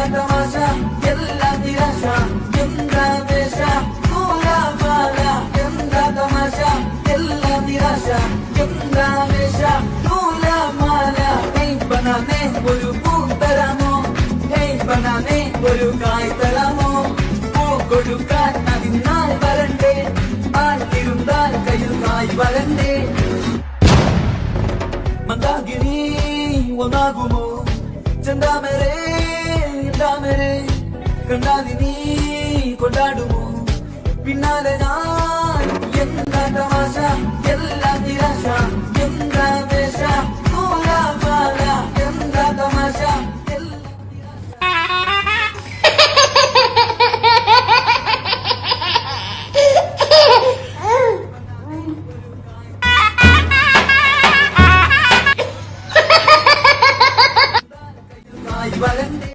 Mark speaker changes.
Speaker 1: തമാശ എല്ലാം നിരാശ എന്താ വേഷ നൂലാമാല എന്താ തമാശ എല്ലാം നിരാശ എന്താ വേഷ നൂലാമാല ബനാനെ ഒരു പൂ തരാമോ ബനാനെ ഒരു കായ് തരാമോ പൂ കൊടുക്കാൻ അതിനാൾ വരണ്ടേ ആട്ടിരുന്നാൽ കയ്യിൽ കായ് വരണ്ടേ മന്ദാകിനി ഒന്നാകുമോ ചെന്താമരേ കണ്ടാലിനി കൊണ്ടാടുമോ പിന്നാലെ ഞാൻ എന്താ തമാശ എല്ലാം നിരാശ എന്താ വേഷ നൂലാമാല എന്താ തമാശ വരണ്ടേ